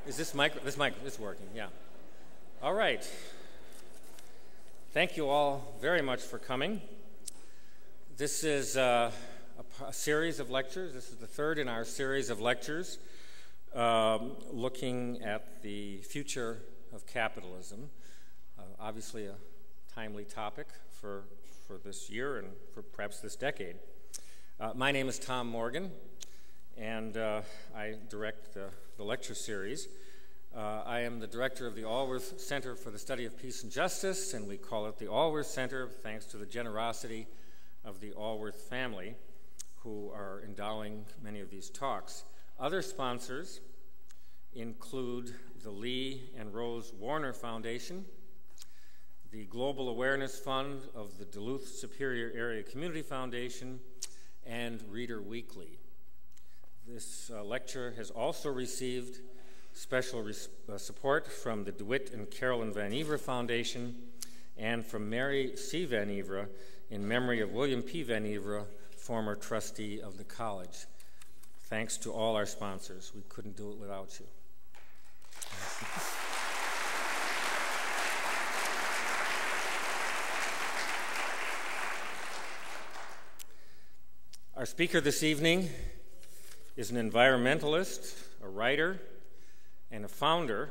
Is this mic? This mic is working, yeah. All right. Thank you all very much for coming. This is a series of lectures. This is the third in our series of lectures looking at the future of capitalism. Obviously a timely topic for this year and for perhaps this decade. My name is Tom Morgan, and I direct the lecture series. I am the director of the Allworth Center for the Study of Peace and Justice, and we call it the Allworth Center thanks to the generosity of the Allworth family, who are endowing many of these talks. Other sponsors include the Lee and Rose Warner Foundation, the Global Awareness Fund of the Duluth Superior Area Community Foundation, and Reader Weekly. This lecture has also received special support from the DeWitt and Carolyn Van Evera Foundation and from Mary C. Van Evera in memory of William P. Van Evera, former trustee of the college. Thanks to all our sponsors. We couldn't do it without you. Our speaker this evening is an environmentalist, a writer, and the founder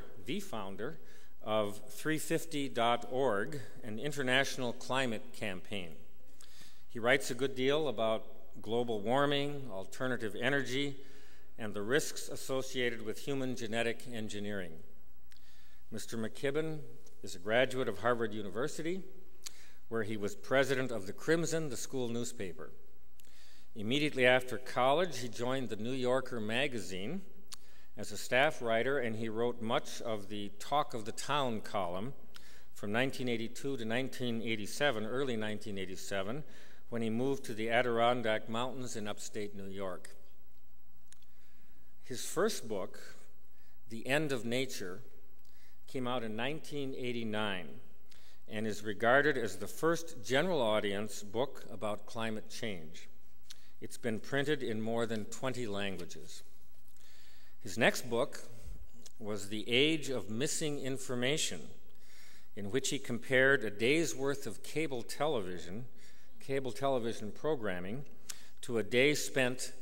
of 350.org, an international climate campaign. He writes a good deal about global warming, alternative energy, and the risks associated with human genetic engineering. Mr. McKibben is a graduate of Harvard University, where he was president of the Crimson, the school newspaper. Immediately after college, he joined the New Yorker magazine as a staff writer, and he wrote much of the Talk of the Town column from 1982 to 1987, early 1987, when he moved to the Adirondack Mountains in upstate New York. His first book, The End of Nature, came out in 1989 and is regarded as the first general audience book about climate change. It's been printed in more than 20 languages. His next book was The Age of Missing Information, in which he compared a day's worth of cable television programming to a day spent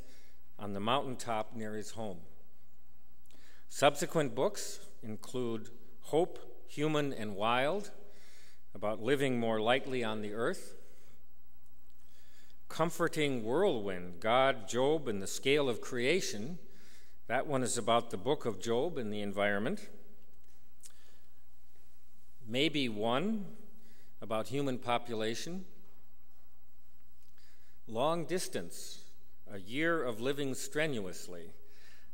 on the mountaintop near his home. Subsequent books include Hope, Human and Wild, about living more lightly on the earth, Comforting Whirlwind, God, Job, and the Scale of Creation. That one is about the book of Job and the environment. Maybe One, about human population. Long Distance, a year of living strenuously,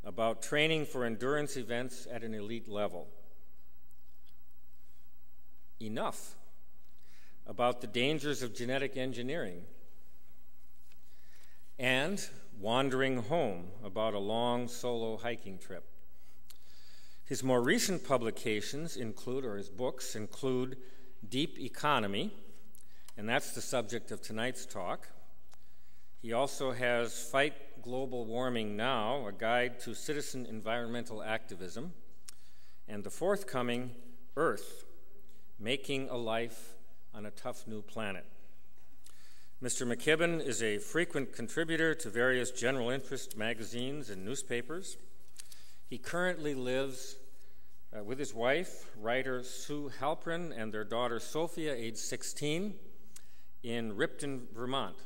about training for endurance events at an elite level. Enough, about the dangers of genetic engineering. And Wandering Home, about a long solo hiking trip. His more recent publications include, or his books include, Deep Economy, and that's the subject of tonight's talk. He also has Fight Global Warming Now, a guide to citizen environmental activism, and the forthcoming Earth, Making a Life on a Tough New Planet. Mr. McKibben is a frequent contributor to various general interest magazines and newspapers. He currently lives with his wife, writer Sue Halprin, and their daughter Sophia, age 16, in Ripton, Vermont.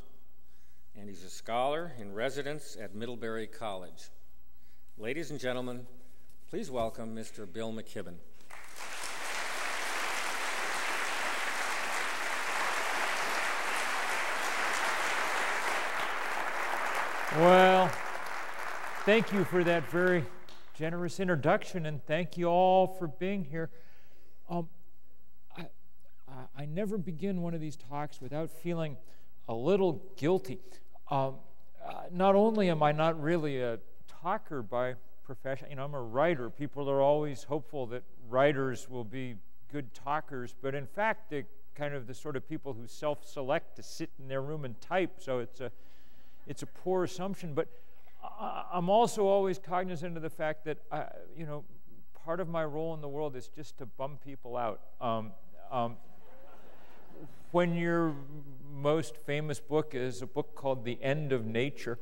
And he's a scholar in residence at Middlebury College. Ladies and gentlemen, please welcome Mr. Bill McKibben. Well, thank you for that very generous introduction, and thank you all for being here. I never begin one of these talks without feeling a little guilty. Not only am I not really a talker by profession, I'm a writer. People are always hopeful that writers will be good talkers, but in fact, they're kind of the sort of people who self-select to sit in their room and type, so it's a poor assumption. But I'm also always cognizant of the fact that, part of my role in the world is just to bum people out. When your most famous book is a book called The End of Nature,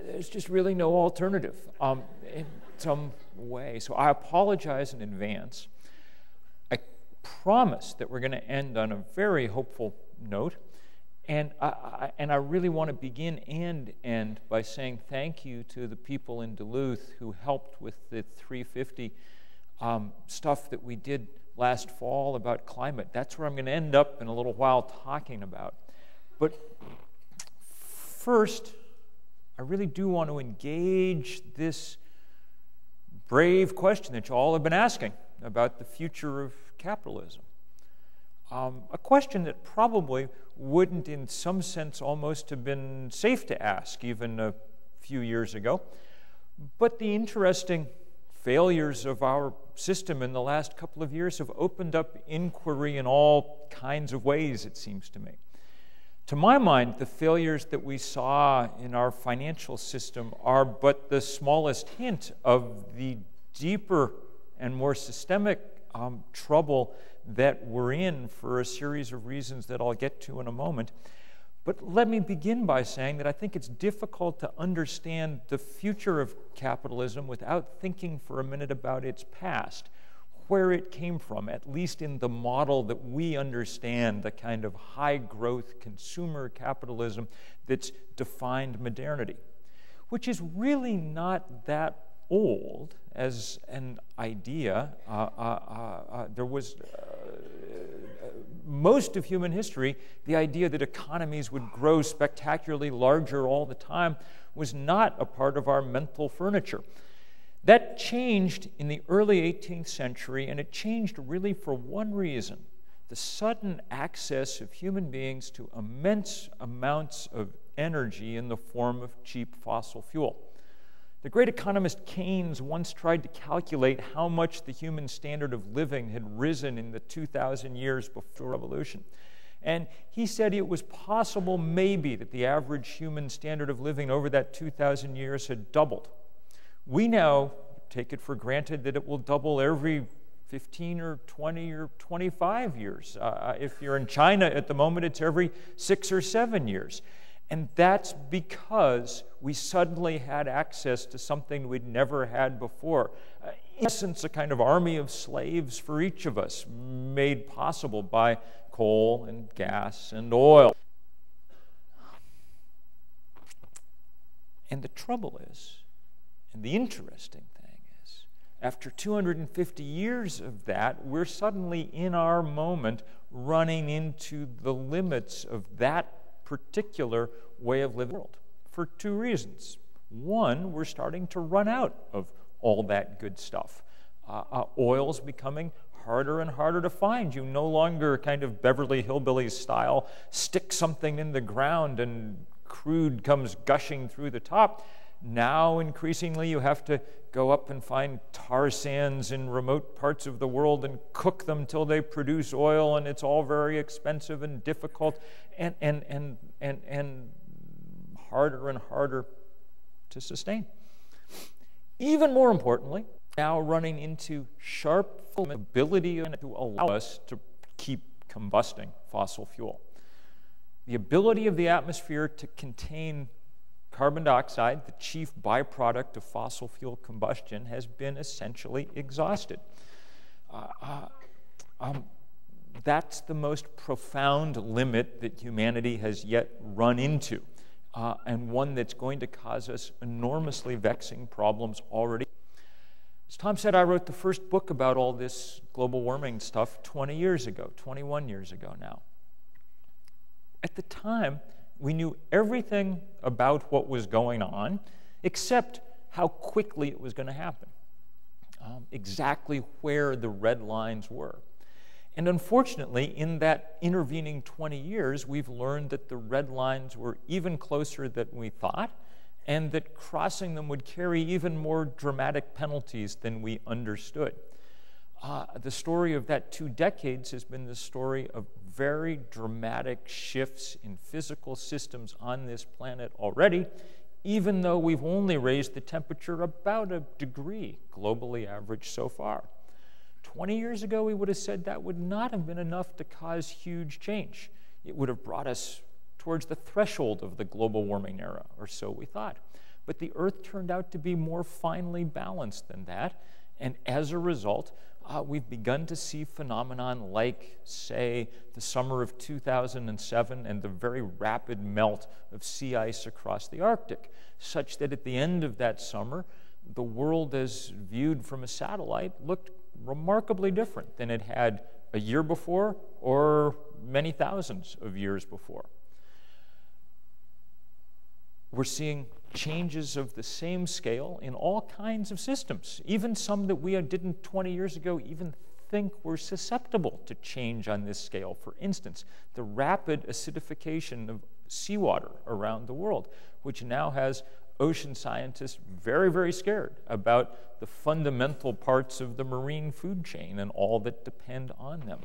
there's just really no alternative in some way. So I apologize in advance. I promise that we're going to end on a very hopeful note. And I really want to begin and end by saying thank you to the people in Duluth who helped with the 350 stuff that we did last fall about climate. That's where I'm going to end up in a little while talking about. But first, I really do want to engage this brave question that you all have been asking about the future of capitalism. A question that probably wouldn't, in some sense, almost have been safe to ask even a few years ago. But the interesting failures of our system in the last couple of years have opened up inquiry in all kinds of ways, it seems to me. To my mind, the failures that we saw in our financial system are but the smallest hint of the deeper and more systemic trouble that we're in for a series of reasons that I'll get to in a moment. But let me begin by saying that I think it's difficult to understand the future of capitalism without thinking for a minute about its past, where it came from, at least in the model that we understand, the kind of high-growth consumer capitalism that's defined modernity, which is really not that old as an idea. There was most of human history, the idea that economies would grow spectacularly larger all the time was not a part of our mental furniture. That changed in the early 18th century, and it changed really for one reason: the sudden access of human beings to immense amounts of energy in the form of cheap fossil fuel. The great economist Keynes once tried to calculate how much the human standard of living had risen in the 2,000 years before the revolution. And he said it was possible maybe that the average human standard of living over that 2,000 years had doubled. We now take it for granted that it will double every 15 or 20 or 25 years. If you're in China at the moment, it's every 6 or 7 years. And that's because we suddenly had access to something we'd never had before. In essence, a kind of army of slaves for each of us, made possible by coal and gas and oil. And the trouble is, and the interesting thing is, after 250 years of that, we're suddenly in our moment running into the limits of that particular way of living in the world for two reasons. One, we're starting to run out of all that good stuff. Oil's becoming harder and harder to find. You no longer kind of Beverly Hillbillies style stick something in the ground and crude comes gushing through the top. Now, increasingly, you have to go up and find tar sands in remote parts of the world and cook them till they produce oil, and it's all very expensive and difficult and harder and harder to sustain. Even more importantly, now running into sharp ability to allow us to keep combusting fossil fuel. The ability of the atmosphere to contain carbon dioxide, the chief byproduct of fossil fuel combustion, has been essentially exhausted. That's the most profound limit that humanity has yet run into, and one that's going to cause us enormously vexing problems already. As Tom said, I wrote the first book about all this global warming stuff 20 years ago, 21 years ago now. At the time, we knew everything about what was going on, except how quickly it was going to happen, exactly where the red lines were. And unfortunately, in that intervening 20 years, we've learned that the red lines were even closer than we thought, and that crossing them would carry even more dramatic penalties than we understood. The story of that 2 decades has been the story of very dramatic shifts in physical systems on this planet already, even though we've only raised the temperature about a degree, globally average so far. 20 years ago, we would have said that would not have been enough to cause huge change. It would have brought us towards the threshold of the global warming era, or so we thought. But the Earth turned out to be more finely balanced than that, and as a result, we've begun to see phenomenon like, say, the summer of 2007 and the very rapid melt of sea ice across the Arctic, such that at the end of that summer, the world as viewed from a satellite looked remarkably different than it had a year before or many thousands of years before. We're seeing changes of the same scale in all kinds of systems, even some that we didn't 20 years ago even think were susceptible to change on this scale. For instance, the rapid acidification of seawater around the world, which now has ocean scientists very, very scared about the fundamental parts of the marine food chain and all that depend on them.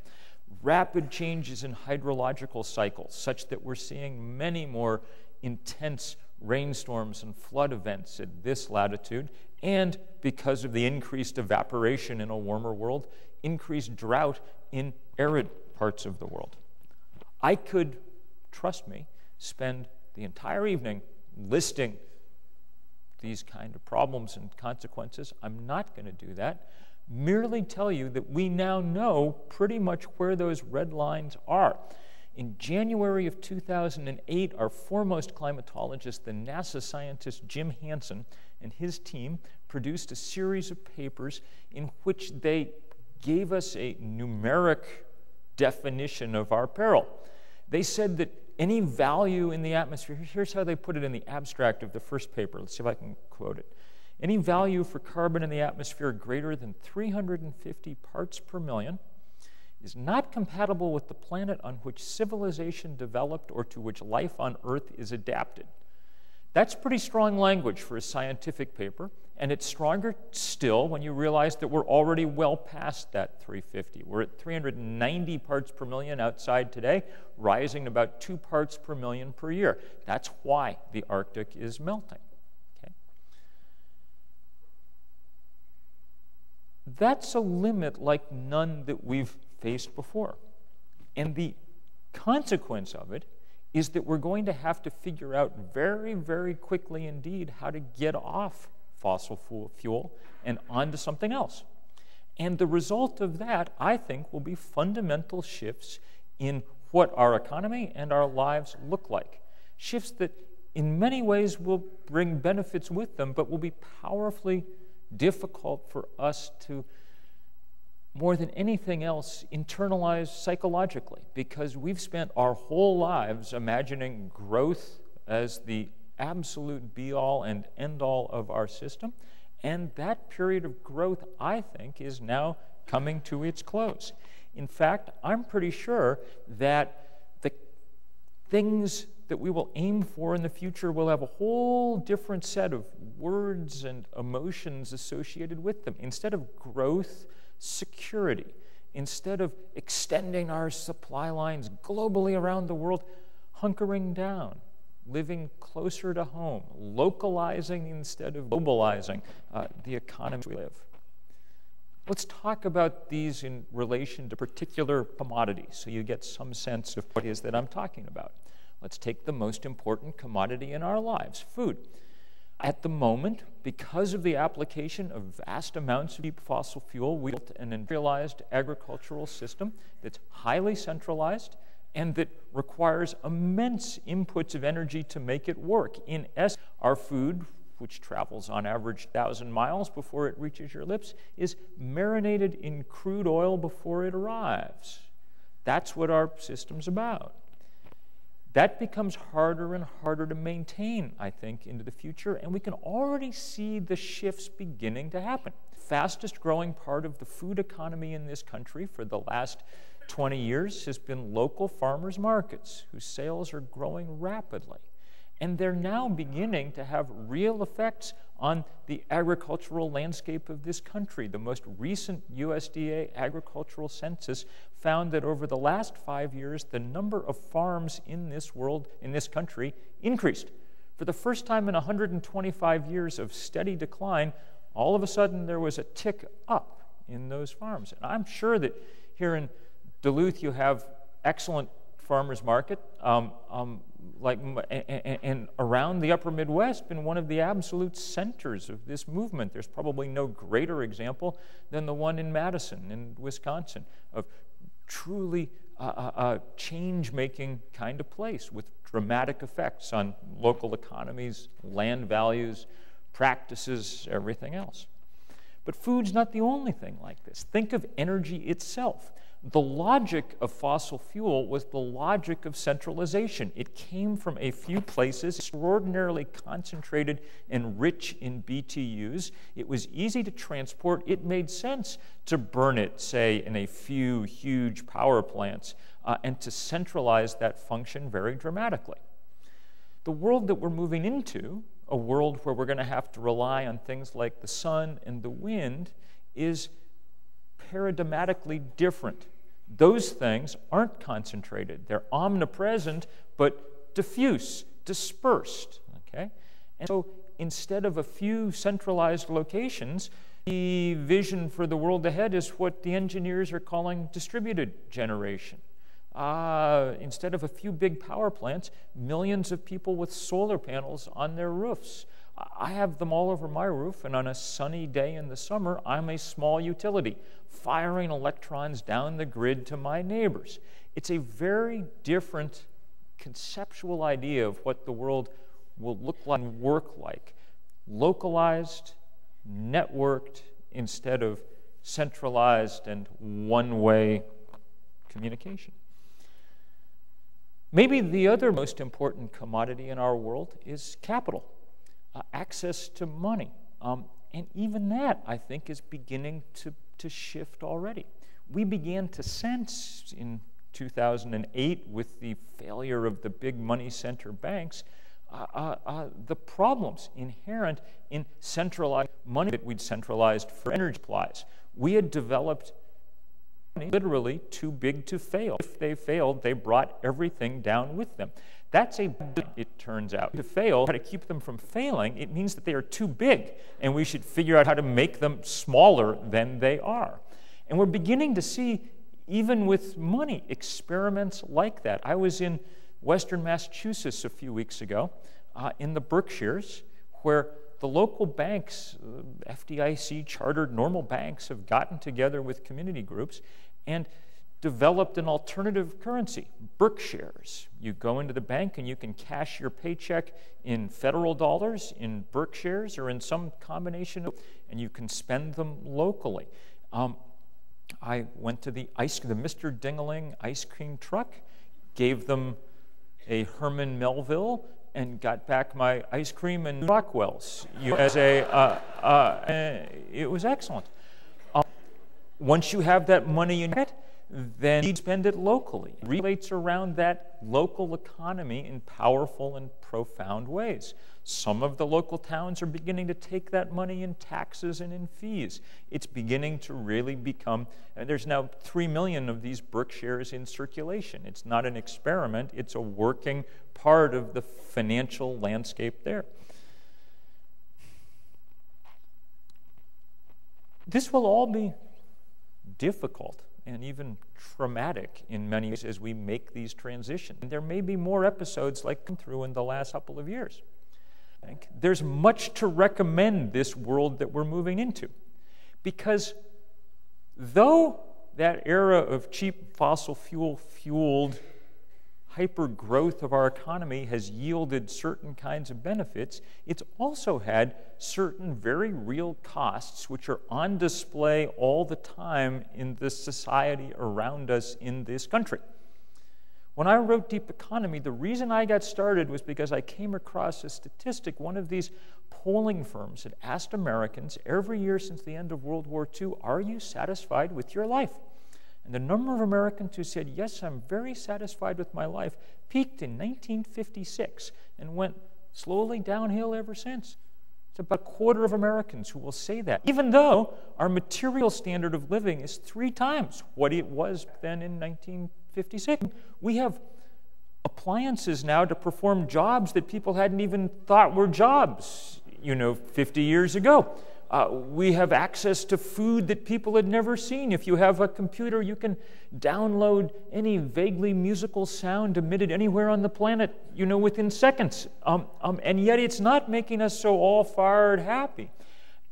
Rapid changes in hydrological cycles, such that we're seeing many more intense rainstorms and flood events at this latitude, and because of the increased evaporation in a warmer world, increased drought in arid parts of the world. I could, trust me, spend the entire evening listing these kind of problems and consequences. I'm not going to do that. Merely tell you that we now know pretty much where those red lines are. In January of 2008, our foremost climatologist, the NASA scientist Jim Hansen, and his team produced a series of papers in which they gave us a numeric definition of our peril. They said that any value in the atmosphere, here's how they put it in the abstract of the first paper. Let's see if I can quote it. Any value for carbon in the atmosphere greater than 350 parts per million is not compatible with the planet on which civilization developed or to which life on Earth is adapted. That's pretty strong language for a scientific paper, and it's stronger still when you realize that we're already well past that 350. We're at 390 parts per million outside today, rising about 2 parts per million per year. That's why the Arctic is melting. Okay? That's a limit like none that we've faced before. And the consequence of it is that we're going to have to figure out very, very quickly indeed how to get off fossil fuel and onto something else. And the result of that, I think, will be fundamental shifts in what our economy and our lives look like. Shifts that in many ways will bring benefits with them, but will be powerfully difficult for us to, more than anything else, internalize psychologically, because we've spent our whole lives imagining growth as the absolute be-all and end-all of our system, and that period of growth, I think, is now coming to its close. In fact, I'm pretty sure that the things that we will aim for in the future will have a whole different set of words and emotions associated with them. Instead of growth, security. Instead of extending our supply lines globally around the world, hunkering down, living closer to home, localizing instead of globalizing the economy we live. Let's talk about these in relation to particular commodities so you get some sense of what it is that I'm talking about. Let's take the most important commodity in our lives, food. At the moment, because of the application of vast amounts of fossil fuel, we built an industrialized agricultural system that's highly centralized and that requires immense inputs of energy to make it work. In essence, our food, which travels on average 1,000 miles before it reaches your lips, is marinated in crude oil before it arrives. That's what our system's about. That becomes harder and harder to maintain, I think, into the future, and we can already see the shifts beginning to happen. Fastest growing part of the food economy in this country for the last 20 years has been local farmers markets, whose sales are growing rapidly. And they're now beginning to have real effects on the agricultural landscape of this country. The most recent USDA agricultural census found that over the last 5 years, the number of farms in this country increased For the first time in 125 years of steady decline, all of a sudden there was a tick up in those farms. And I'm sure that here in Duluth you have excellent farmers market, and around the upper Midwest been one of the absolute centers of this movement. There's probably no greater example than the one in Madison in Wisconsin of truly a change-making kind of place with dramatic effects on local economies, land values, practices, everything else. But food's not the only thing like this. Think of energy itself. The logic of fossil fuel was the logic of centralization. It came from a few places, extraordinarily concentrated and rich in BTUs. It was easy to transport. It made sense to burn it, say, in a few huge power plants, and to centralize that function very dramatically. The world that we're moving into, a world where we're going to have to rely on things like the sun and the wind, is paradigmatically different. Those things aren't concentrated. They're omnipresent, but diffuse, dispersed. Okay? And so instead of a few centralized locations, the vision for the world ahead is what the engineers are calling distributed generation. Instead of a few big power plants, millions of people with solar panels on their roofs. I have them all over my roof, and on a sunny day in the summer, I'm a small utility, firing electrons down the grid to my neighbors. It's a very different conceptual idea of what the world will look like and work like. Localized, networked, instead of centralized and one-way communication. Maybe the other most important commodity in our world is capital. Access to money. And even that, I think, is beginning to shift already. We began to sense in 2008 with the failure of the big money center banks, the problems inherent in centralized money that we'd centralized for energy supplies. We had developed money literally too big to fail. If they failed, they brought everything down with them. That's it turns out. To fail, how to keep them from failing, it means that they are too big, and we should figure out how to make them smaller than they are. And we're beginning to see, even with money, experiments like that. I was in Western Massachusetts a few weeks ago, in the Berkshires, where the local banks, FDIC chartered normal banks, have gotten together with community groups and developed an alternative currency, Berkshires. You go into the bank and you can cash your paycheck in federal dollars, in Berkshires, or in some combination of, and you can spend them locally. I went to the Mr. Dingaling ice cream truck, gave them a Herman Melville, and got back my ice cream and Rockwell's. It was excellent. Once you have that money in your head, then you spend it locally. It relates around that local economy in powerful and profound ways. Some of the local towns are beginning to take that money in taxes and in fees. It's beginning to really become, there's now 3 million of these Berkshires in circulation. It's not an experiment, it's a working part of the financial landscape there. This will all be difficult and even traumatic in many ways as we make these transitions. And there may be more episodes like come through in the last couple of years. There's much to recommend this world that we're moving into, because though that era of cheap fossil fueled hyper-growth of our economy has yielded certain kinds of benefits, it's also had certain very real costs which are on display all the time in the society around us in this country. When I wrote Deep Economy, the reason I got started was because I came across a statistic. One of these polling firms had asked Americans every year since the end of World War II, are you satisfied with your life? And the number of Americans who said, yes, I'm very satisfied with my life, peaked in 1956 and went slowly downhill ever since. It's about a quarter of Americans who will say that, even though our material standard of living is 3 times what it was then in 1956. We have appliances now to perform jobs that people hadn't even thought were jobs, 50 years ago. We have access to food that people had never seen. If you have a computer, you can download any vaguely musical sound emitted anywhere on the planet, within seconds. And yet it's not making us so all-fired happy.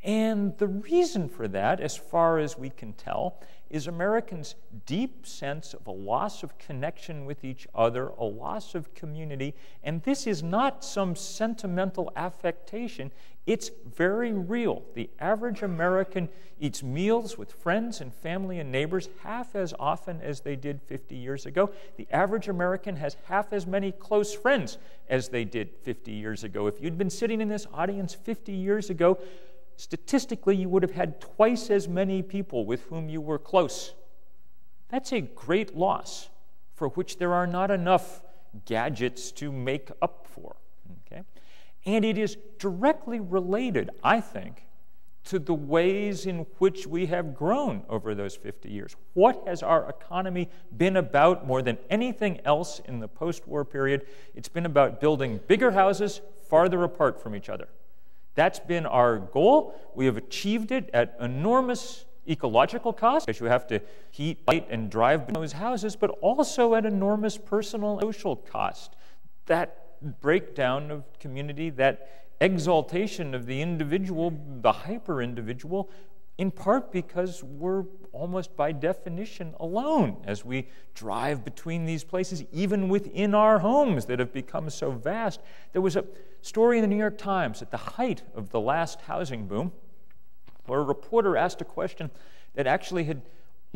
And the reason for that, as far as we can tell, is Americans' deep sense of a loss of connection with each other, a loss of community. And this is not some sentimental affectation. It's very real. The average American eats meals with friends and family and neighbors half as often as they did 50 years ago. The average American has half as many close friends as they did 50 years ago. If you'd been sitting in this audience 50 years ago, statistically, you would have had twice as many people with whom you were close. That's a great loss for which there are not enough gadgets to make up for. Okay? And it is directly related, I think, to the ways in which we have grown over those 50 years. What has our economy been about more than anything else in the post-war period? It's been about building bigger houses farther apart from each other. That's been our goal. We have achieved it at enormous ecological cost, because you have to heat, light, and drive between those houses, but also at enormous personal and social cost. That breakdown of community, that exaltation of the individual, the hyper-individual, in part because we're almost by definition alone as we drive between these places, even within our homes that have become so vast. There was a story in the New York Times at the height of the last housing boom, where a reporter asked a question that actually had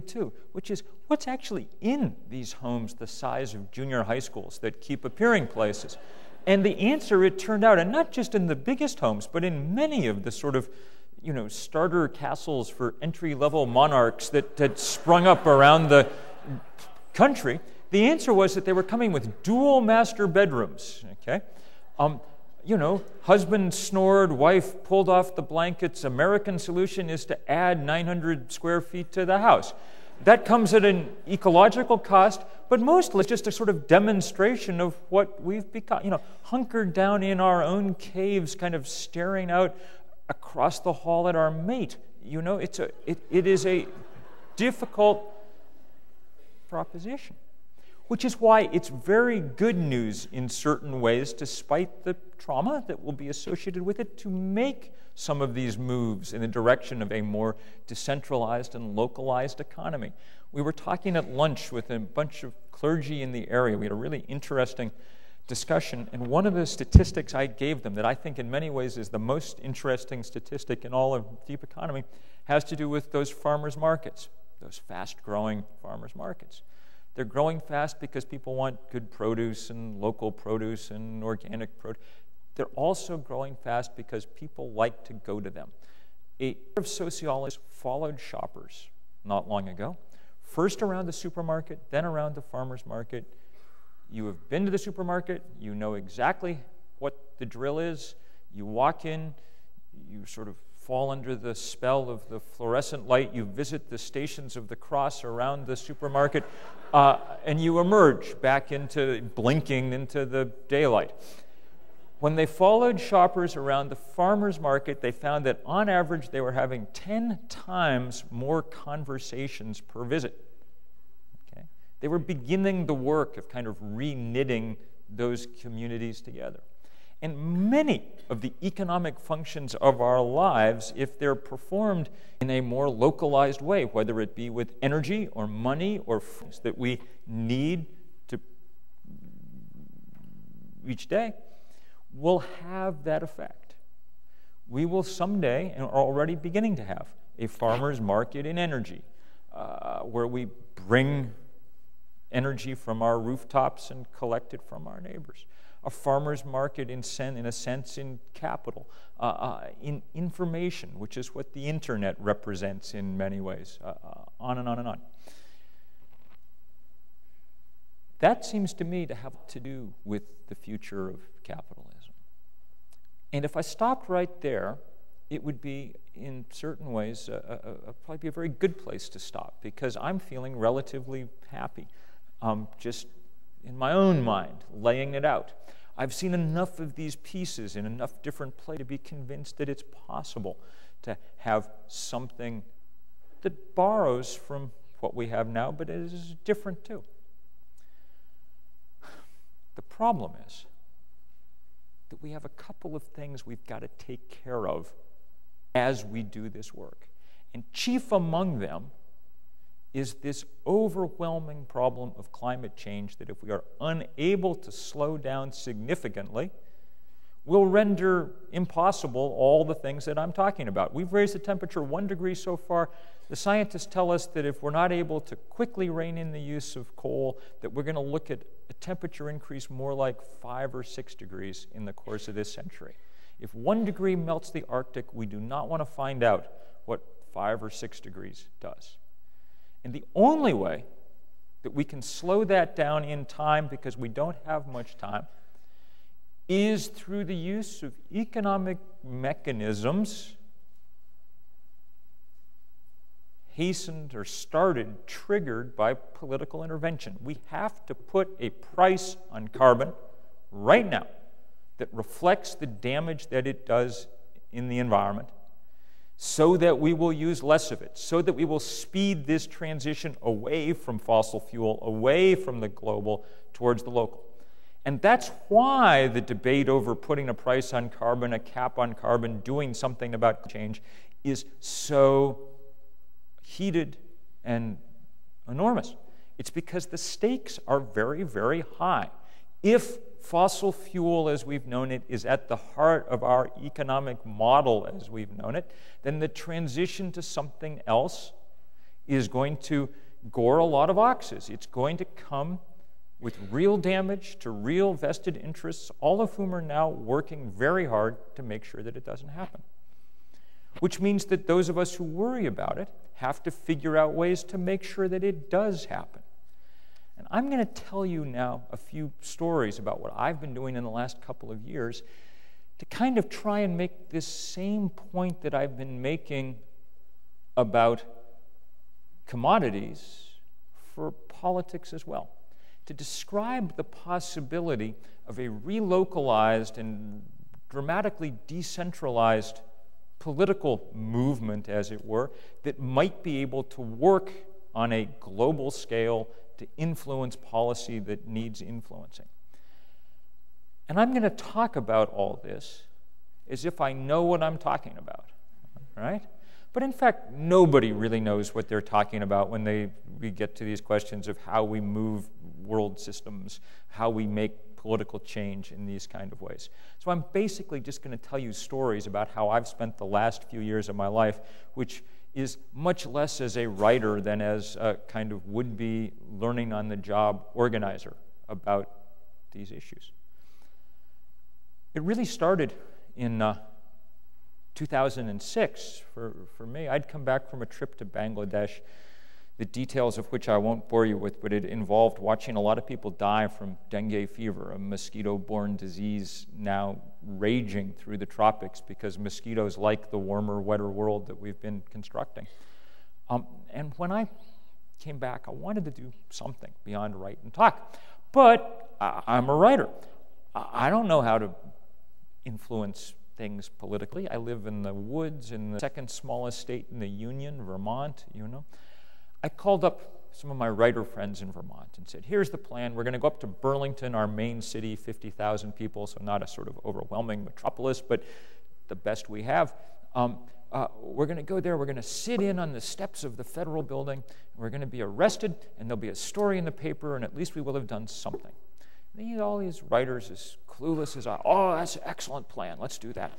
too, which is, what's actually in these homes the size of junior high schools that keep appearing places? And the answer, it turned out, and not just in the biggest homes, but in many of the sort of starter castles for entry-level monarchs that had sprung up around the country, the answer was that they were coming with dual master bedrooms, okay? Husband snored, wife pulled off the blankets. American solution is to add 900 square feet to the house. That comes at an ecological cost, but mostly it's just a sort of demonstration of what we've become, hunkered down in our own caves, kind of staring out across the hall at our mate. It is a difficult proposition, which is why it's very good news in certain ways, despite the trauma that will be associated with it, to make some of these moves in the direction of a more decentralized and localized economy. We were talking at lunch with a bunch of clergy in the area. We had a really interesting discussion, and one of the statistics I gave them that I think in many ways is the most interesting statistic in all of deep economy has to do with those farmers markets, those fast-growing farmers markets. They're growing fast because people want good produce and local produce and organic produce. They're also growing fast because people like to go to them. A number of sociologists followed shoppers not long ago, first around the supermarket, then around the farmer's market. You have been to the supermarket, you know exactly what the drill is. You walk in, you sort of fall under the spell of the fluorescent light, you visit the stations of the cross around the supermarket, and you emerge back into blinking into the daylight. When they followed shoppers around the farmer's market, they found that on average they were having 10 times more conversations per visit. Okay? They were beginning the work of kind of re-knitting those communities together. And many of the economic functions of our lives, if they're performed in a more localized way, whether it be with energy or money or foods that we need to each day, will have that effect. We will someday, and are already beginning to have, a farmer's market in energy, where we bring energy from our rooftops and collect it from our neighbors. A farmer's market in a sense in capital, in information, which is what the internet represents in many ways, on and on and on. That seems to me to have to do with the future of capitalism. And if I stopped right there, it would be, in certain ways, probably be a very good place to stop, because I'm feeling relatively happy. Just in my own mind, laying it out. I've seen enough of these pieces in enough different places to be convinced that it's possible to have something that borrows from what we have now, but is different too. The problem is that we have a couple of things we've got to take care of as we do this work. And chief among them is this overwhelming problem of climate change that if we are unable to slow down significantly, will render impossible all the things that I'm talking about. We've raised the temperature 1 degree so far. The scientists tell us that if we're not able to quickly rein in the use of coal, that we're going to look at a temperature increase more like 5 or 6 degrees in the course of this century. If 1 degree melts the Arctic, we do not want to find out what 5 or 6 degrees does. And the only way that we can slow that down in time, because we don't have much time, is through the use of economic mechanisms hastened or started, triggered by political intervention. We have to put a price on carbon right now that reflects the damage that it does in the environment, so that we will use less of it, so that we will speed this transition away from fossil fuel, away from the global, towards the local. And that's why the debate over putting a price on carbon, a cap on carbon, doing something about change is so heated and enormous. It's because the stakes are very, very high. If fossil fuel, as we've known it, is at the heart of our economic model as we've known it, then the transition to something else is going to gore a lot of oxes. It's going to come with real damage to real vested interests, all of whom are now working very hard to make sure that it doesn't happen. Which means that those of us who worry about it have to figure out ways to make sure that it does happen. And I'm going to tell you now a few stories about what I've been doing in the last couple of years to kind of try and make this same point that I've been making about commodities for politics as well. To describe the possibility of a relocalized and dramatically decentralized political movement, as it were, that might be able to work on a global scale to influence policy that needs influencing. And I'm going to talk about all this as if I know what I'm talking about, right? But in fact, nobody really knows what they're talking about when we get to these questions of how we move world systems, how we make political change in these kind of ways. So I'm basically just going to tell you stories about how I've spent the last few years of my life, which is much less as a writer than as a kind of would-be learning-on-the-job organizer about these issues. It really started in 2006 for me. I'd come back from a trip to Bangladesh, the details of which I won't bore you with, but it involved watching a lot of people die from dengue fever, a mosquito-borne disease now raging through the tropics because mosquitoes like the warmer, wetter world that we've been constructing. And when I came back, I wanted to do something beyond write and talk. But I'm a writer. I don't know how to influence things politically. I live in the woods in the second smallest state in the Union, Vermont, you know. I called up some of my writer friends in Vermont and said, here's the plan. We're going to go up to Burlington, our main city, 50,000 people, so not a sort of overwhelming metropolis, but the best we have. We're going to go there. We're going to sit in on the steps of the federal building. And we're going to be arrested, and there'll be a story in the paper, and at least we will have done something. And all these writers as clueless as I, oh, that's an excellent plan. Let's do that.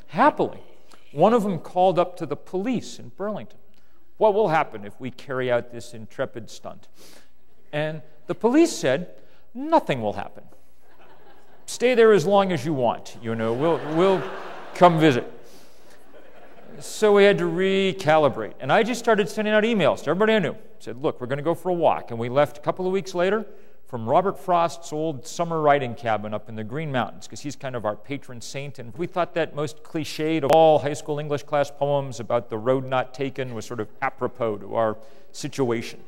Happily, one of them called up to the police in Burlington. What will happen if we carry out this intrepid stunt? And the police said, nothing will happen. Stay there as long as you want. You know, we'll come visit. So we had to recalibrate. And I just started sending out emails to everybody I knew. Said, look, we're going to go for a walk. And we left a couple of weeks later from Robert Frost's old summer writing cabin up in the Green Mountains, because he's kind of our patron saint. And we thought that most cliched of all high school English class poems about the road not taken was sort of apropos to our situation.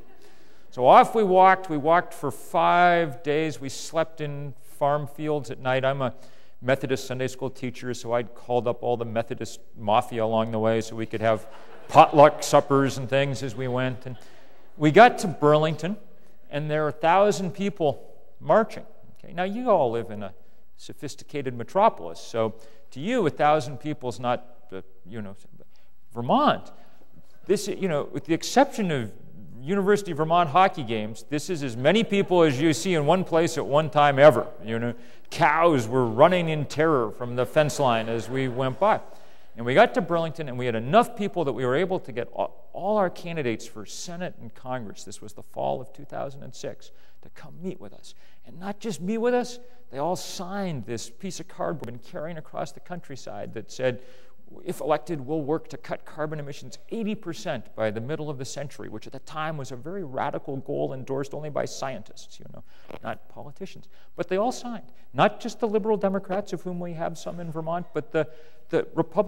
So off we walked. We walked for 5 days. We slept in farm fields at night. I'm a Methodist Sunday school teacher, so I'd called up all the Methodist mafia along the way so we could have potluck suppers and things as we went. And we got to Burlington, and there were 1,000 people marching. Okay, now you all live in a sophisticated metropolis, so to you, 1,000 people is not, Vermont. This, with the exception of University of Vermont hockey games, this is as many people as you see in one place at one time ever. Cows were running in terror from the fence line as we went by. And we got to Burlington, and we had enough people that we were able to get all our candidates for Senate and Congress, this was the fall of 2006, to come meet with us. And not just meet with us, they all signed this piece of cardboard and carrying across the countryside that said, if elected, we'll work to cut carbon emissions 80% by the middle of the century, which at the time was a very radical goal endorsed only by scientists, not politicians. But they all signed, not just the liberal Democrats, of whom we have some in Vermont, but the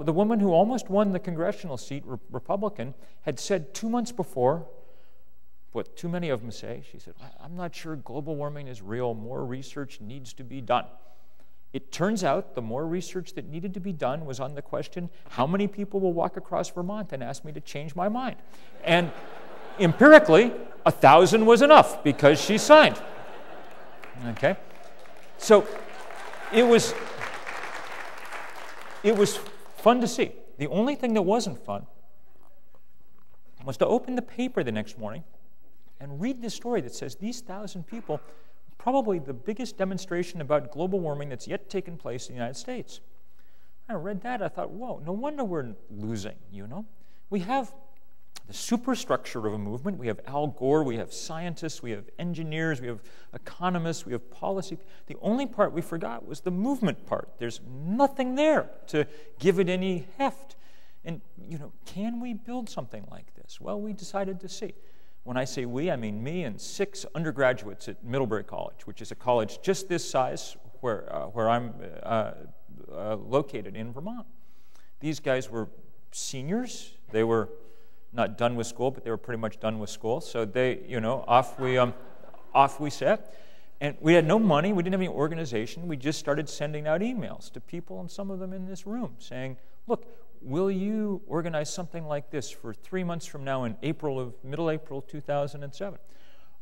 woman who almost won the congressional seat, Republican, had said 2 months before, what too many of them say, she said, I'm not sure global warming is real. More research needs to be done. It turns out the more research that needed to be done was on the question, how many people will walk across Vermont and ask me to change my mind? And empirically, 1,000 was enough because she signed. Okay? So it was fun to see. The only thing that wasn't fun was to open the paper the next morning and read this story that says these 1,000 people, probably the biggest demonstration about global warming that's yet taken place in the United States. I read that, I thought, whoa, no wonder we're losing, We have the superstructure of a movement. We have Al Gore, we have scientists, we have engineers, we have economists, we have policy. The only part we forgot was the movement part. There's nothing there to give it any heft. And, can we build something like this? Well, we decided to see. When I say we, I mean me and 6 undergraduates at Middlebury College, which is a college just this size where I'm located in Vermont. These guys were seniors. They were not done with school, but they were pretty much done with school. So they, off we set. And we had no money. We didn't have any organization. We just started sending out emails to people, and some of them in this room, saying, look, will you organize something like this for 3 months from now in middle April 2007?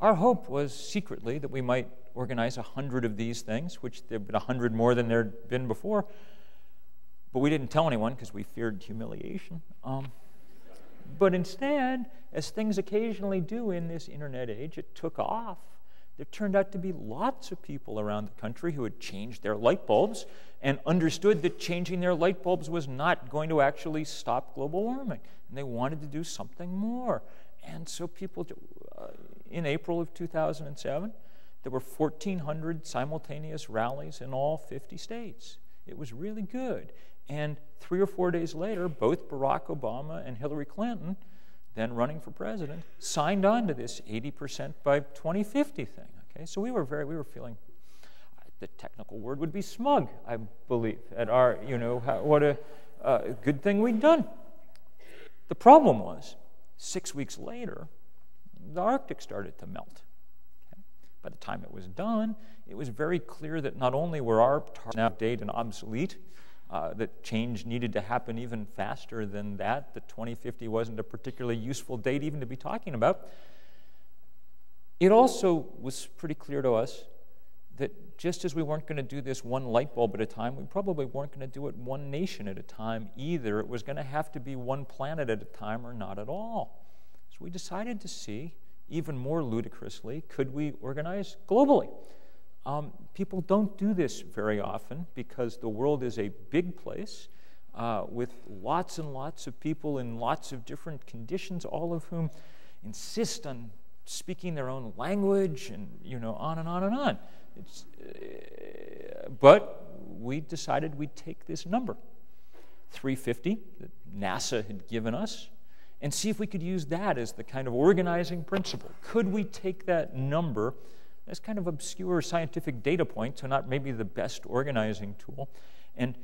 Our hope was secretly that we might organize 100 of these things, which there have been 100 more than there had been before. But we didn't tell anyone because we feared humiliation. But instead, as things occasionally do in this internet age, it took off. There turned out to be lots of people around the country who had changed their light bulbs and understood that changing their light bulbs was not going to actually stop global warming. And they wanted to do something more. And so people, in April of 2007, there were 1,400 simultaneous rallies in all 50 states. It was really good. And 3 or 4 days later, both Barack Obama and Hillary Clinton, then running for president, signed on to this 80% by 2050 thing. Okay, so we were feeling, the technical word would be smug, I believe, at our, what a good thing we'd done. The problem was, 6 weeks later, the Arctic started to melt. Okay? By the time it was done, it was very clear that not only were our targets now outdated and obsolete, that change needed to happen even faster than that That 2050 wasn't a particularly useful date even to be talking about. It also was pretty clear to us that just as we weren't going to do this one light bulb at a time, we probably weren't going to do it one nation at a time either. It was going to have to be one planet at a time or not at all. So we decided to see, even more ludicrously, could we organize globally? People don't do this very often because the world is a big place with lots and lots of people in lots of different conditions, all of whom insist on speaking their own language and, on and on and on. But we decided we'd take this number, 350, that NASA had given us, and see if we could use that as the kind of organizing principle. Could we take that number as kind of obscure scientific data point, so not maybe the best organizing tool, and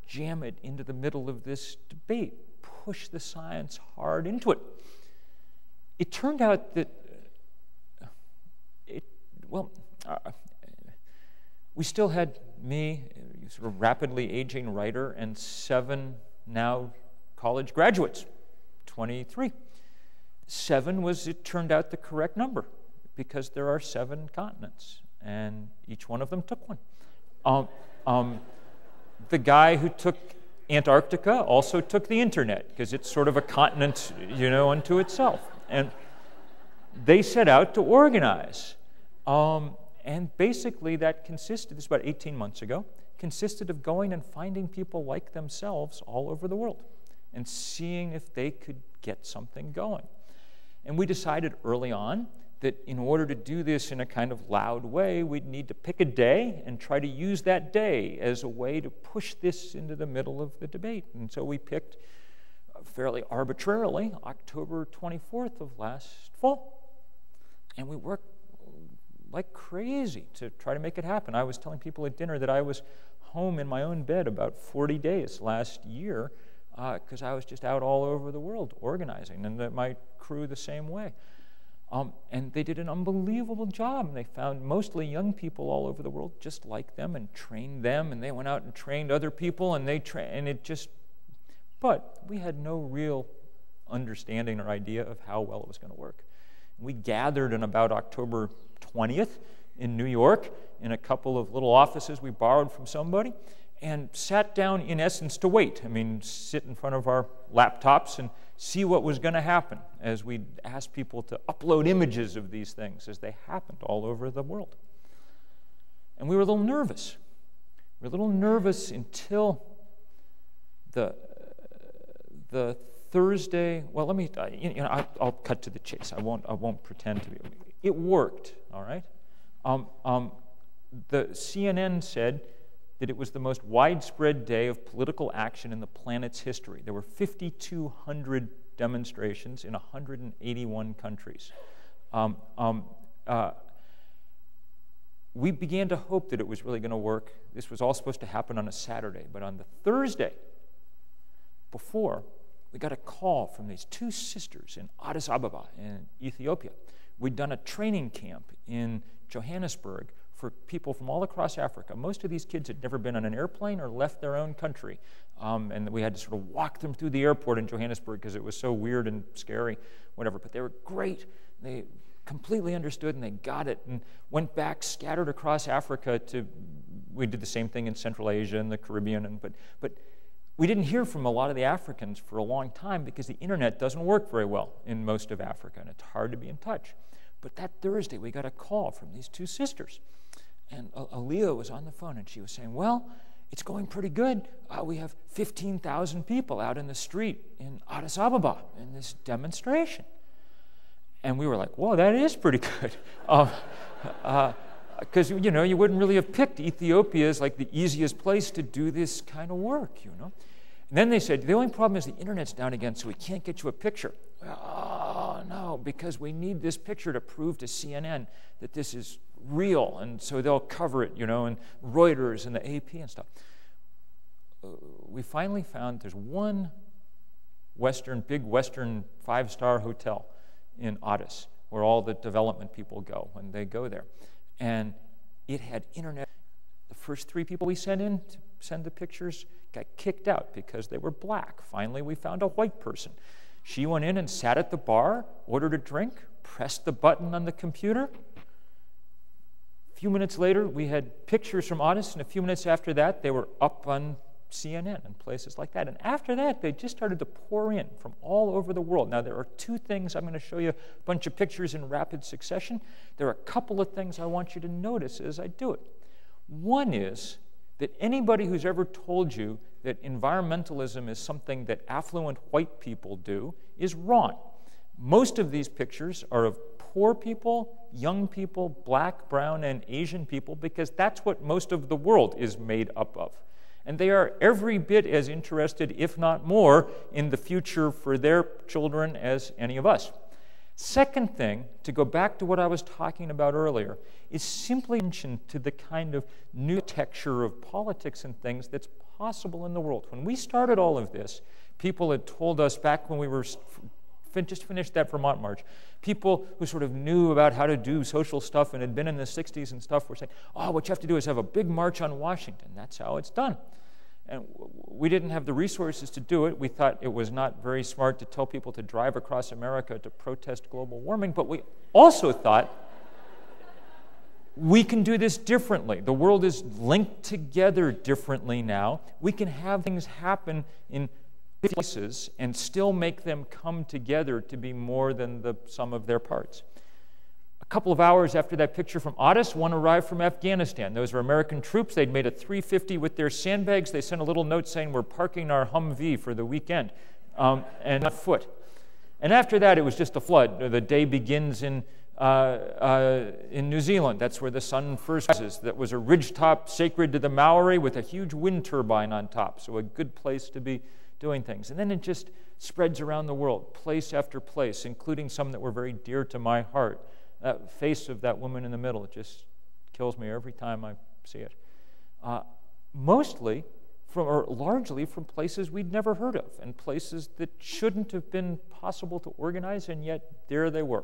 jam it into the middle of this debate, push the science hard into it? It turned out that well, we still had me, sort of rapidly aging writer, and 7 now college graduates, 23. 7 was, it turned out, the correct number, because there are 7 continents, and each one of them took one. The guy who took Antarctica also took the internet, because it's sort of a continent, unto itself. And they set out to organize. And basically that consisted, this was about 18 months ago, consisted of going and finding people like themselves all over the world and seeing if they could get something going. And we decided early on that in order to do this in a kind of loud way, we'd need to pick a day and try to use that day as a way to push this into the middle of the debate. And so we picked, fairly arbitrarily, October 24th of last fall. And we worked like crazy to try to make it happen. I was telling people at dinner that I was home in my own bed about 40 days last year because I was just out all over the world organizing, and that my crew the same way. And they did an unbelievable job. They found mostly young people all over the world just like them and trained them, and they went out and trained other people, and but we had no real understanding or idea of how well it was going to work. We gathered on about October 20th in New York in a couple of little offices we borrowed from somebody, and sat down in essence to wait. Sit in front of our laptops and see what was going to happen as we asked people to upload images of these things as they happened all over the world. And we were a little nervous. We were a little nervous until the Thursday. Well, let me. I'll cut to the chase. I won't pretend to be. It worked. All right. The CNN said that it was the most widespread day of political action in the planet's history. There were 5,200 demonstrations in 181 countries. We began to hope that it was really going to work. This was all supposed to happen on a Saturday, but on the Thursday before, we got a call from these 2 sisters in Addis Ababa in Ethiopia. We'd done a training camp in Johannesburg for people from all across Africa. Most of these kids had never been on an airplane or left their own country. And we had to sort of walk them through the airport in Johannesburg because it was so weird and scary, whatever. But they were great. They completely understood, and they got it, and went back, scattered across Africa we did the same thing in Central Asia and the Caribbean. But we didn't hear from a lot of the Africans for a long time because the internet doesn't work very well in most of Africa, and it's hard to be in touch. But that Thursday, we got a call from these 2 sisters. And Aaliyah was on the phone, and she was saying, well, it's going pretty good. We have 15,000 people out in the street in Addis Ababa in this demonstration. And we were like, whoa, that is pretty good. Because, you wouldn't really have picked Ethiopia as like the easiest place to do this kind of work, And then they said, the only problem is the internet's down again, so we can't get you a picture. Oh, no, because we need this picture to prove to CNN that this is real, and so they'll cover it, and Reuters and the AP and stuff. We finally found there's one big Western 5-star hotel in Addis where all the development people go when they go there. And it had internet. The first 3 people we sent in to send the pictures got kicked out because they were black. Finally, we found a white person. She went in and sat at the bar, ordered a drink, pressed the button on the computer. A few minutes later, we had pictures from Addis, and a few minutes after that, they were up on CNN and places like that. And after that, they just started to pour in from all over the world. Now, there are 2 things. I'm going to show you a bunch of pictures in rapid succession. There are a couple of things I want you to notice as I do it. One is that anybody who's ever told you that environmentalism is something that affluent white people do is wrong. Most of these pictures are of poor people, young people, black, brown, and Asian people, because that's what most of the world is made up of. And they are every bit as interested, if not more, in the future for their children as any of us. Second thing, to go back to what I was talking about earlier, is simply attention to the kind of new texture of politics and things that's possible in the world. When we started all of this, people had told us back when we were just finished that Vermont March. People who sort of knew about how to do social stuff and had been in the 60s and stuff were saying, oh, what you have to do is have a big march on Washington. That's how it's done. And we didn't have the resources to do it. We thought it was not very smart to tell people to drive across America to protest global warming, but we also thought we can do this differently. The world is linked together differently now. We can have things happen in places and still make them come together to be more than the sum of their parts. A couple of hours after that picture from Addis, one arrived from Afghanistan. Those were American troops. They'd made a 350 with their sandbags. They sent a little note saying, we're parking our Humvee for the weekend, and on foot. And after that, it was just a flood. The day begins in New Zealand. That's where the sun first rises. That was a ridgetop sacred to the Maori with a huge wind turbine on top, so a good place to be doing things. And then it just spreads around the world, place after place, including some that were very dear to my heart. That face of that woman in the middle, it just kills me every time I see it. Mostly, or largely from places we'd never heard of, and places that shouldn't have been possible to organize, and yet there they were,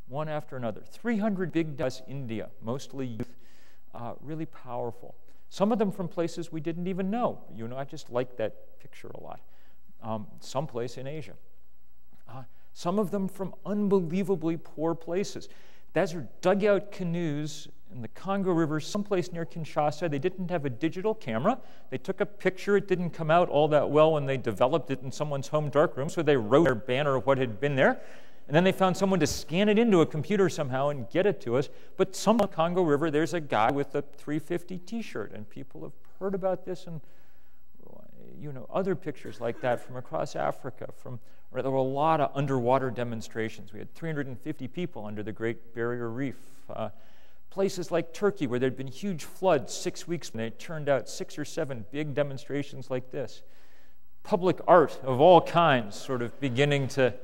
one after another. 300 big days in India, mostly youth, really powerful. Some of them from places we didn't even know. I just like that picture a lot. Someplace in Asia. Some of them from unbelievably poor places. Those are dugout canoes in the Congo River, someplace near Kinshasa. They didn't have a digital camera. They took a picture. It didn't come out all that well when they developed it in someone's home darkroom, so they wrote their banner of what had been there. And then they found someone to scan it into a computer somehow and get it to us. But somewhere on the Congo River, there's a guy with a 350 T-shirt, and people have heard about this, and other pictures like that from across Africa. There were a lot of underwater demonstrations. We had 350 people under the Great Barrier Reef. Places like Turkey, where there'd been huge floods 6 weeks, and they turned out 6 or 7 big demonstrations like this. Public art of all kinds sort of beginning to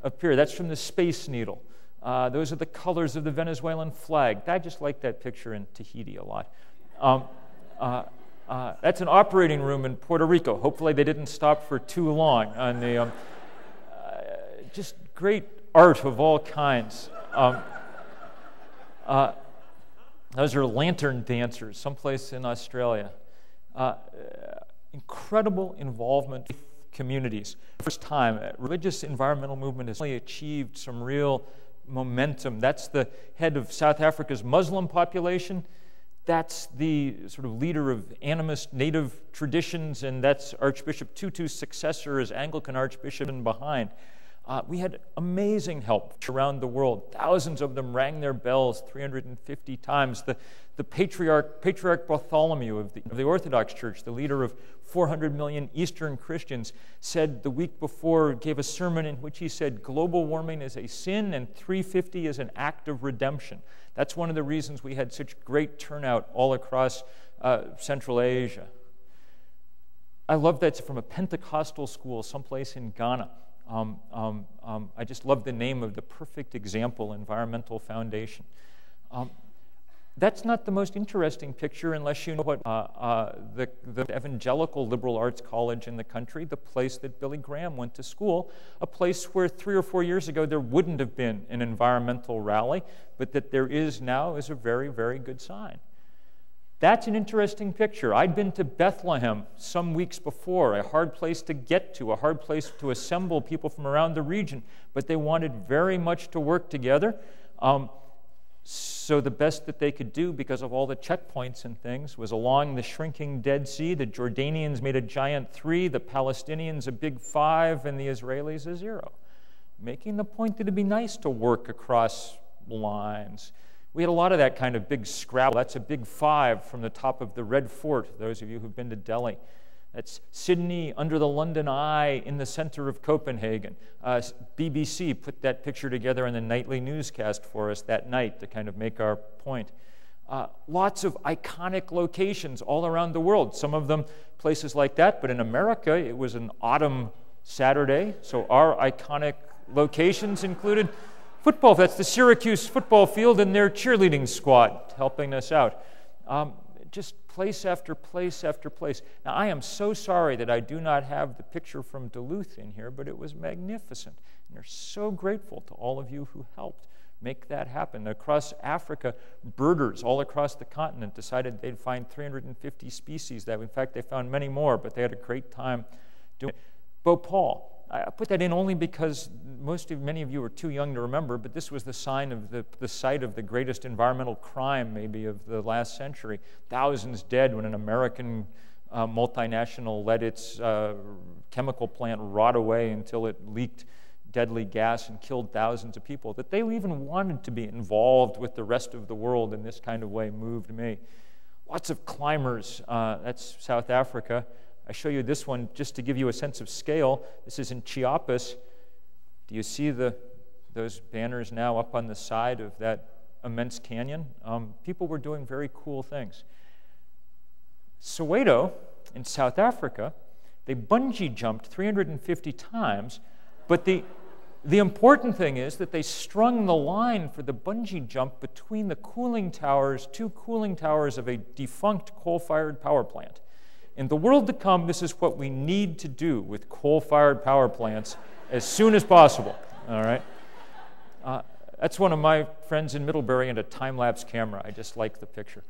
appear. That's from the Space Needle. Those are the colors of the Venezuelan flag. I just like that picture in Tahiti a lot. That's an operating room in Puerto Rico. Hopefully they didn't stop for too long on the just great art of all kinds. Those are lantern dancers, someplace in Australia. Incredible involvement with communities. First time, religious environmental movement has really achieved some real momentum. That's the head of South Africa's Muslim population. That's the sort of leader of animist native traditions, and that's Archbishop Tutu's successor as Anglican Archbishop and behind. We had amazing help around the world. Thousands of them rang their bells 350 times. The Patriarch Bartholomew of the Orthodox Church, the leader of 400 million Eastern Christians, said the week before, gave a sermon in which he said, global warming is a sin and 350 is an act of redemption. That's one of the reasons we had such great turnout all across Central Asia. I love that it's from a Pentecostal school someplace in Ghana. I just love the name of the Perfect Example Environmental Foundation. That's not the most interesting picture unless you know what the evangelical liberal arts college in the country, the place that Billy Graham went to school, a place where 3 or 4 years ago there wouldn't have been an environmental rally, but that there is now is a very, very good sign. That's an interesting picture. I'd been to Bethlehem some weeks before, a hard place to get to, a hard place to assemble people from around the region, but they wanted very much to work together. So the best that they could do, because of all the checkpoints and things, was along the shrinking Dead Sea. The Jordanians made a giant 3, the Palestinians a big 5, and the Israelis a 0, making the point that it'd be nice to work across lines. We had a lot of that kind of big scrabble. That's a big 5 from the top of the Red Fort, those of you who've been to Delhi. That's Sydney under the London Eye in the center of Copenhagen. BBC put that picture together in the nightly newscast for us that night to kind of make our point. Lots of iconic locations all around the world, some of them places like that, but in America it was an autumn Saturday, so our iconic locations included football. That's the Syracuse football field and their cheerleading squad helping us out. Just place after place after place. Now, I am so sorry that I do not have the picture from Duluth in here, but it was magnificent. And we're so grateful to all of you who helped make that happen. Across Africa, birders all across the continent decided they'd find 350 species. In fact, they found many more, but they had a great time doing it. Bhopal. I put that in only because many of you are too young to remember, but this was the site of the greatest environmental crime, maybe, of the last century. Thousands dead when an American multinational let its chemical plant rot away until it leaked deadly gas and killed thousands of people. That they even wanted to be involved with the rest of the world in this kind of way moved me. Lots of climbers. That's South Africa. I show you this one just to give you a sense of scale. This is in Chiapas. Do you see those banners now up on the side of that immense canyon? People were doing very cool things. Soweto in South Africa, they bungee jumped 350 times, but the important thing is that they strung the line for the bungee jump between the two cooling towers of a defunct coal-fired power plant. In the world to come, this is what we need to do with coal-fired power plants as soon as possible, all right? That's one of my friends in Middlebury and a time-lapse camera. I just like the picture.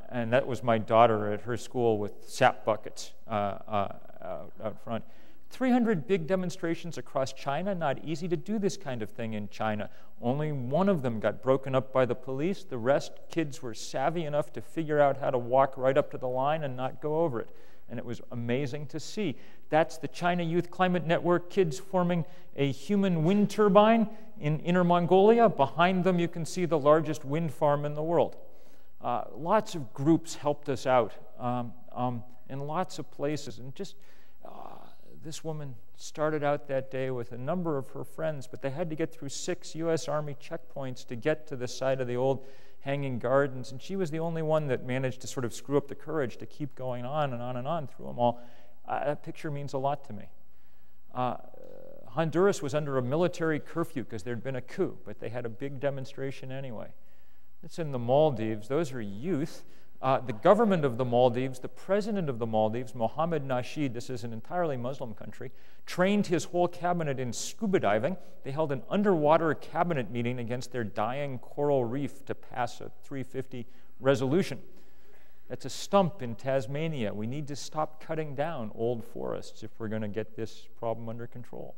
And that was my daughter at her school with sap buckets out front. 300 big demonstrations across China. Not easy to do this kind of thing in China. Only one of them got broken up by the police. The rest, kids were savvy enough to figure out how to walk right up to the line and not go over it. And it was amazing to see. That's the China Youth Climate Network, kids forming a human wind turbine in Inner Mongolia. Behind them, you can see the largest wind farm in the world. Lots of groups helped us out in lots of places. And just this woman started out that day with a number of her friends, but they had to get through 6 U.S. Army checkpoints to get to the site of the old Hanging Gardens, and she was the only one that managed to sort of screw up the courage to keep going on and on and on through them all. That picture means a lot to me. Honduras was under a military curfew because there had been a coup, but they had a big demonstration anyway. It's in the Maldives. Those are youth. The government of the Maldives, the president of the Maldives, Mohammed Nasheed, this is an entirely Muslim country, trained his whole cabinet in scuba diving. They held an underwater cabinet meeting against their dying coral reef to pass a 350 resolution. That's a stump in Tasmania. We need to stop cutting down old forests if we're going to get this problem under control.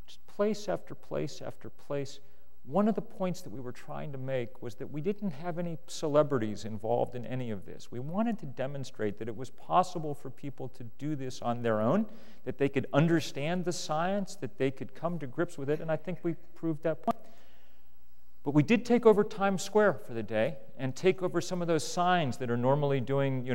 Just place after place after place. One of the points that we were trying to make was that we didn't have any celebrities involved in any of this. We wanted to demonstrate that it was possible for people to do this on their own, that they could understand the science, that they could come to grips with it, and I think we proved that point. But we did take over Times Square for the day and take over some of those signs that are normally doing,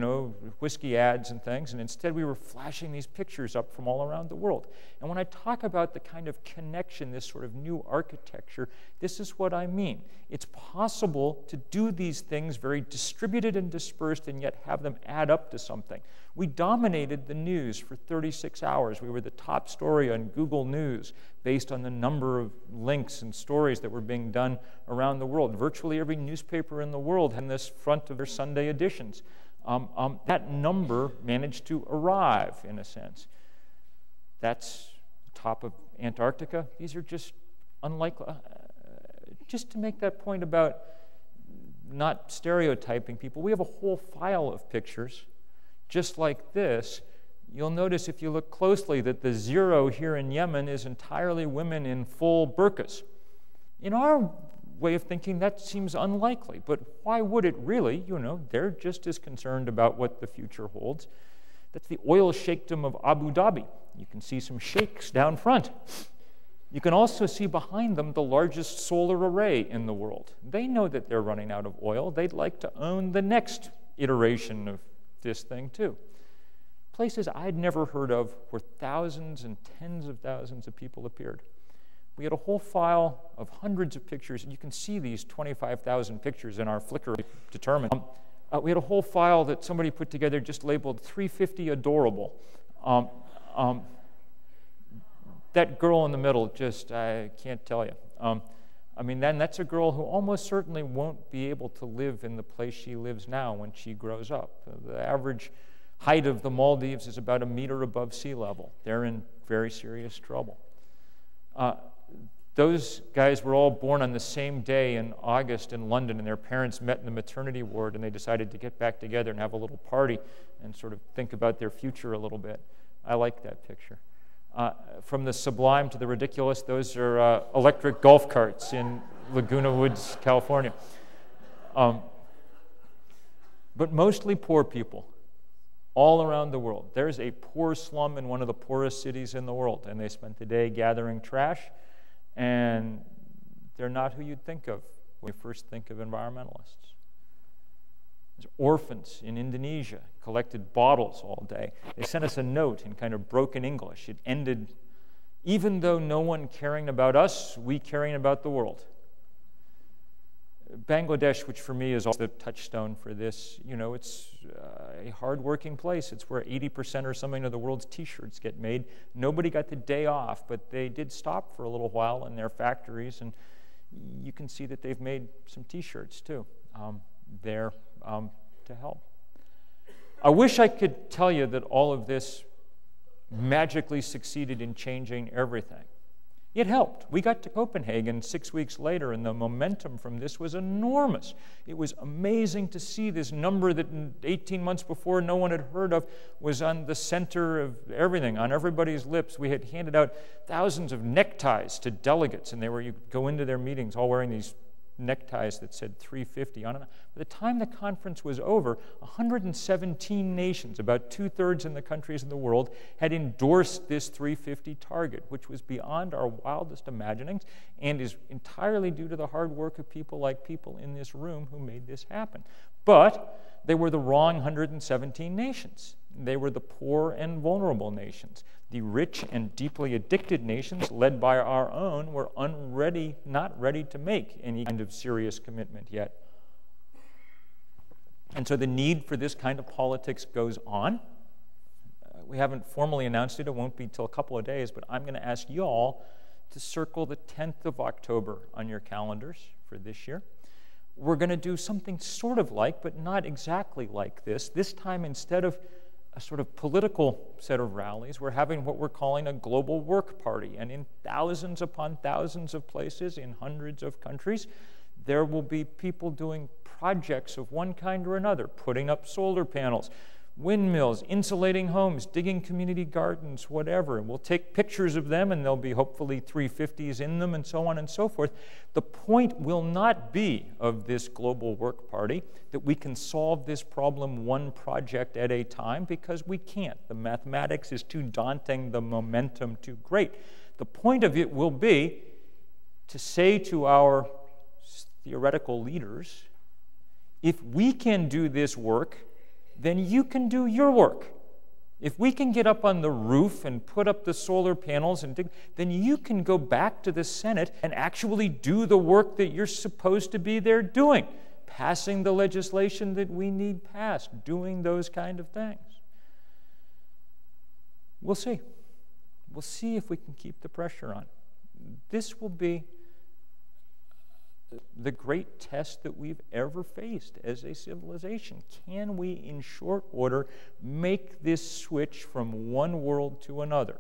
whiskey ads and things, and instead we were flashing these pictures up from all around the world. And when I talk about the kind of connection, this sort of new architecture, this is what I mean. It's possible to do these things very distributed and dispersed and yet have them add up to something. We dominated the news for 36 hours. We were the top story on Google News based on the number of links and stories that were being done around the world. Virtually every newspaper in the world had this front of their Sunday editions. That number managed to arrive, in a sense. That's the top of Antarctica. These are just unlikely. Just to make that point about not stereotyping people, we have a whole file of pictures just like this. You'll notice if you look closely that the 0 here in Yemen is entirely women in full burqas. In our way of thinking, that seems unlikely, but why would it really? They're just as concerned about what the future holds. That's the oil sheikhdom of Abu Dhabi. You can see some sheikhs down front. You can also see behind them the largest solar array in the world. They know that they're running out of oil. They'd like to own the next iteration of this thing too. Places I'd never heard of where thousands and tens of thousands of people appeared. We had a whole file of hundreds of pictures, and you can see these 25,000 pictures in our Flickr determined. We had a whole file that somebody put together just labeled 350 adorable. That girl in the middle, I can't tell you. I mean, then that's a girl who almost certainly won't be able to live in the place she lives now when she grows up. The average height of the Maldives is about 1 meter above sea level. They're in very serious trouble. Those guys were all born on the same day in August in London, and their parents met in the maternity ward, and they decided to get back together and have a little party and sort of think about their future a little bit. I like that picture. From the sublime to the ridiculous, those are electric golf carts in Laguna Woods, California. But mostly poor people all around the world. There's a poor slum in one of the poorest cities in the world, and they spent the day gathering trash, and they're not who you'd think of when you first think of environmentalists. There's orphans in Indonesia, collected bottles all day. They sent us a note in kind of broken English. It ended, even though no one caring about us, we caring about the world. Bangladesh, which for me is also the touchstone for this, you know, it's a hard-working place. It's where 80% or something of the world's T-shirts get made. Nobody got the day off, but they did stop for a little while in their factories, and you can see that they've made some T-shirts too. There to help. I wish I could tell you that all of this magically succeeded in changing everything. It helped. We got to Copenhagen 6 weeks later, and the momentum from this was enormous. It was amazing to see this number that 18 months before no one had heard of was on the center of everything, on everybody's lips. We had handed out thousands of neckties to delegates, and you go into their meetings all wearing these neckties that said 350 on it. By the time the conference was over, 117 nations, about 2/3 in the countries in the world, had endorsed this 350 target, which was beyond our wildest imaginings and is entirely due to the hard work of people like people in this room who made this happen. But they were the wrong 117 nations. They were the poor and vulnerable nations. The rich and deeply addicted nations, led by our own, were not ready to make any kind of serious commitment yet. And so the need for this kind of politics goes on. We haven't formally announced it. It won't be until a couple of days, but I'm going to ask you all to circle the 10th of October on your calendars for this year. We're going to do something sort of like, but not exactly like this. This time, instead of a sort of political set of rallies, we're having what we're calling a global work party. And in thousands upon thousands of places, in hundreds of countries, there will be people doing projects of one kind or another, putting up solar panels, windmills, insulating homes, digging community gardens, whatever. And we'll take pictures of them, and there'll be hopefully 350s in them, and so on and so forth. The point will not be of this global work party that we can solve this problem one project at a time, because we can't. The mathematics is too daunting, the momentum too great. The point of it will be to say to our theoretical leaders, if we can do this work, then you can do your work. If we can get up on the roof and put up the solar panels and dig, then you can go back to the Senate and actually do the work that you're supposed to be there doing, passing the legislation that we need passed, doing those kind of things. We'll see. We'll see if we can keep the pressure on. This will be the great test that we've ever faced as a civilization. Can we, in short order, make this switch from one world to another?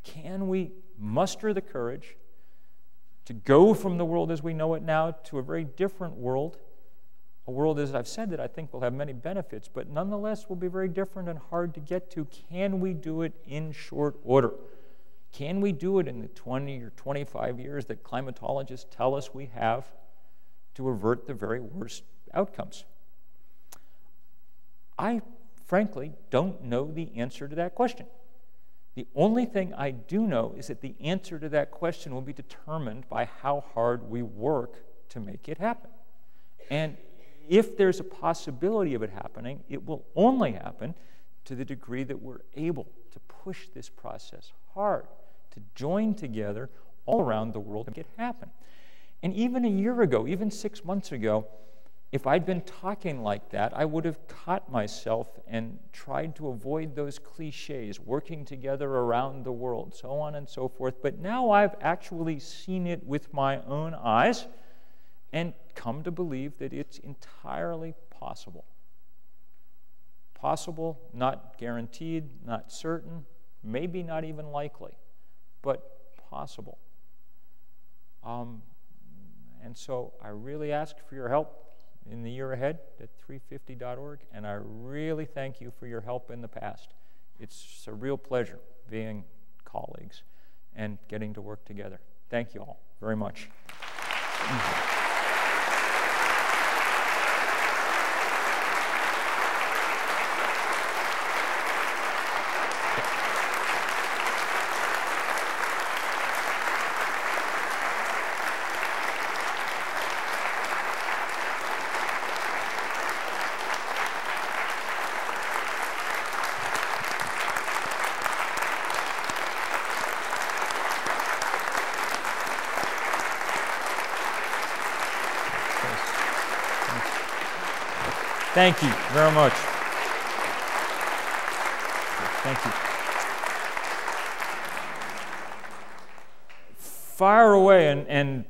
Can we muster the courage to go from the world as we know it now to a very different world, a world, as I've said, that I think will have many benefits, but nonetheless will be very different and hard to get to? Can we do it in short order? Can we do it in the 20 or 25 years that climatologists tell us we have to avert the very worst outcomes? I, frankly, don't know the answer to that question. The only thing I do know is that the answer to that question will be determined by how hard we work to make it happen. And if there's a possibility of it happening, it will only happen to the degree that we're able to push this process hard, to join together all around the world to make it happen. And even a year ago, even 6 months ago, if I'd been talking like that, I would have caught myself and tried to avoid those cliches, working together around the world, so on and so forth. But now I've actually seen it with my own eyes and come to believe that it's entirely possible. Possible, not guaranteed, not certain, maybe not even likely, but possible. And so I really ask for your help in the year ahead at 350.org, and I really thank you for your help in the past. It's a real pleasure being colleagues and getting to work together. Thank you all very much. Thank you very much. Thank you. Fire away and